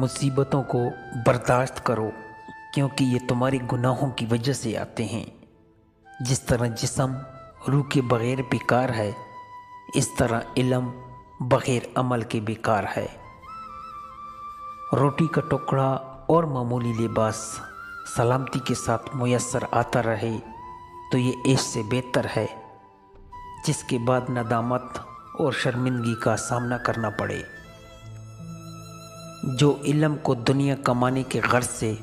مصیبتوں کو برداشت کرو کیونکہ یہ تمہارے گناہوں کی وجہ سے آتے ہیں۔ جس طرح جسم روح کے بغیر بیکار ہے، اس طرح علم بغیر عمل کے بیکار ہے۔ روٹی کا ٹکڑا اور معمولی لباس سلامتی کے ساتھ میسر آتا رہے تو یہ عیش سے بہتر ہے، جس کے بعد ندامت اور شرمندگی کا سامنا کرنا پڑے۔ جو علم کو دنیا کمانے کے غرض سے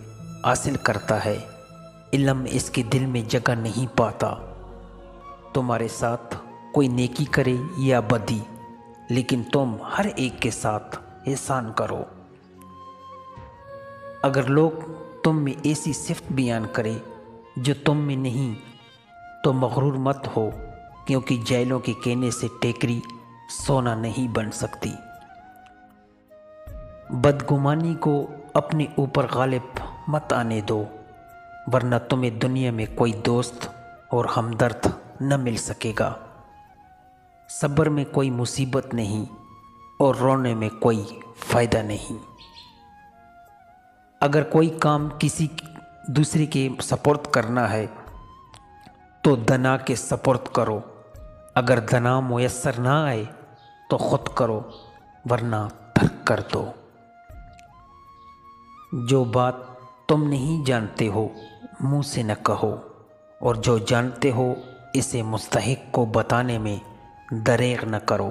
حاصل کرتا ہے، علم اس کے دل میں جگہ نہیں پاتا۔ تمہارے ساتھ کوئی نیکی کرے یا بدی، لیکن تم ہر ایک کے ساتھ احسان کرو۔ اگر لوگ تم میں ایسی صفت بیان کرے جو تم میں نہیں تو مغرور مت ہو، کیونکہ جاہلوں کے کہنے سے ٹیکری سونا نہیں بن سکتی۔ بدگمانی کو اپنے اوپر غالب مت آنے دو، ورنہ تمہیں دنیا میں کوئی دوست اور ہمدرد نہ مل سکے گا۔ صبر میں کوئی مصیبت نہیں اور رونے میں کوئی فائدہ نہیں۔ اگر کوئی کام کسی دوسرے کے سپرد کرنا ہے تو دنا کے سپرد کرو، اگر دنا میسر نہ آئے تو خود کرو، ورنہ ترک کر دو۔ جو بات تم نہیں جانتے ہو منہ سے نہ کہو، اور جو جانتے ہو اسے مستحق کو بتانے میں دریغ نہ کرو۔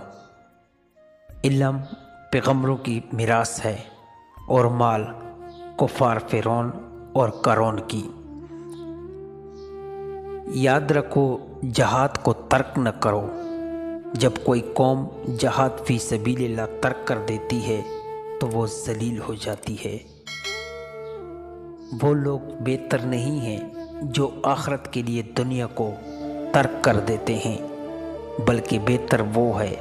علم پیغمبروں کی میراث ہے اور مال کفار فرعون اور قارون کی۔ یاد رکھو، جہاد کو ترک نہ کرو۔ جب کوئی قوم جہاد فی سبیل اللہ ترک کر دیتی ہے تو وہ ذلیل ہو جاتی ہے۔ وہ لوگ بہتر نہیں ہیں جو آخرت کے لیے دنیا کو ترک کر دیتے ہیں، بلکہ بہتر وہ ہے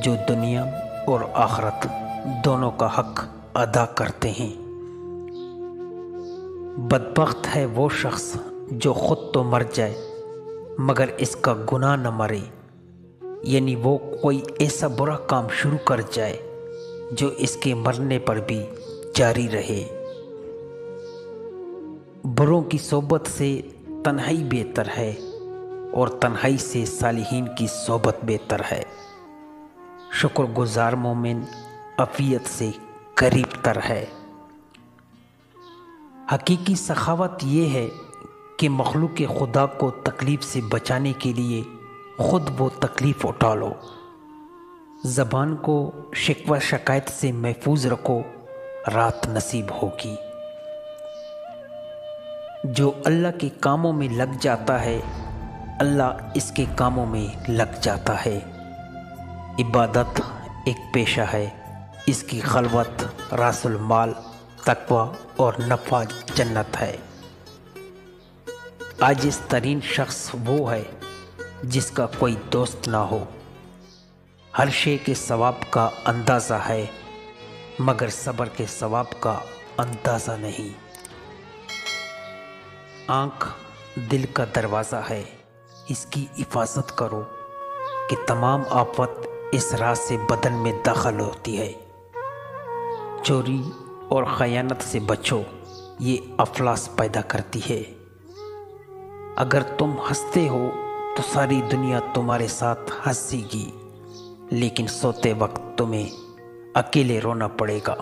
جو دنیا اور آخرت دونوں کا حق ادا کرتے ہیں۔ بدبخت ہے وہ شخص جو خود تو مر جائے مگر اس کا گناہ نہ مرے، یعنی وہ کوئی ایسا برا کام شروع کر جائے جو اس کے مرنے پر بھی جاری رہے۔ بروں کی صحبت سے تنہائی بہتر ہے اور تنہائی سے صالحین کی صحبت بہتر ہے۔ شکر گزار مومن عافیت سے قریب تر ہے۔ حقیقی سخاوت یہ ہے کہ مخلوق خدا کو تکلیف سے بچانے کے لیے خود وہ تکلیف اٹھا لو۔ زبان کو شکوہ شکایت سے محفوظ رکھو، رات نصیب ہوگی۔ جو اللہ کے کاموں میں لگ جاتا ہے، اللہ اس کے کاموں میں لگ جاتا ہے۔ عبادت ایک پیشہ ہے، اس کی خلوت راس المال تقوی اور نفع جنت ہے۔ عاجز ترین شخص وہ ہے جس کا کوئی دوست نہ ہو۔ ہر شے کے ثواب کا اندازہ ہے مگر صبر کے ثواب کا اندازہ نہیں۔ آنکھ دل کا دروازہ ہے، اس کی حفاظت کرو کہ تمام آفت اس راہ سے بدن میں داخل ہوتی ہے۔ چوری اور خیانت سے بچو، یہ افلاس پیدا کرتی ہے۔ اگر تم ہنستے ہو تو ساری دنیا تمہارے ساتھ ہنسے گی، لیکن سوتے وقت تمہیں اکیلے رونا پڑے گا۔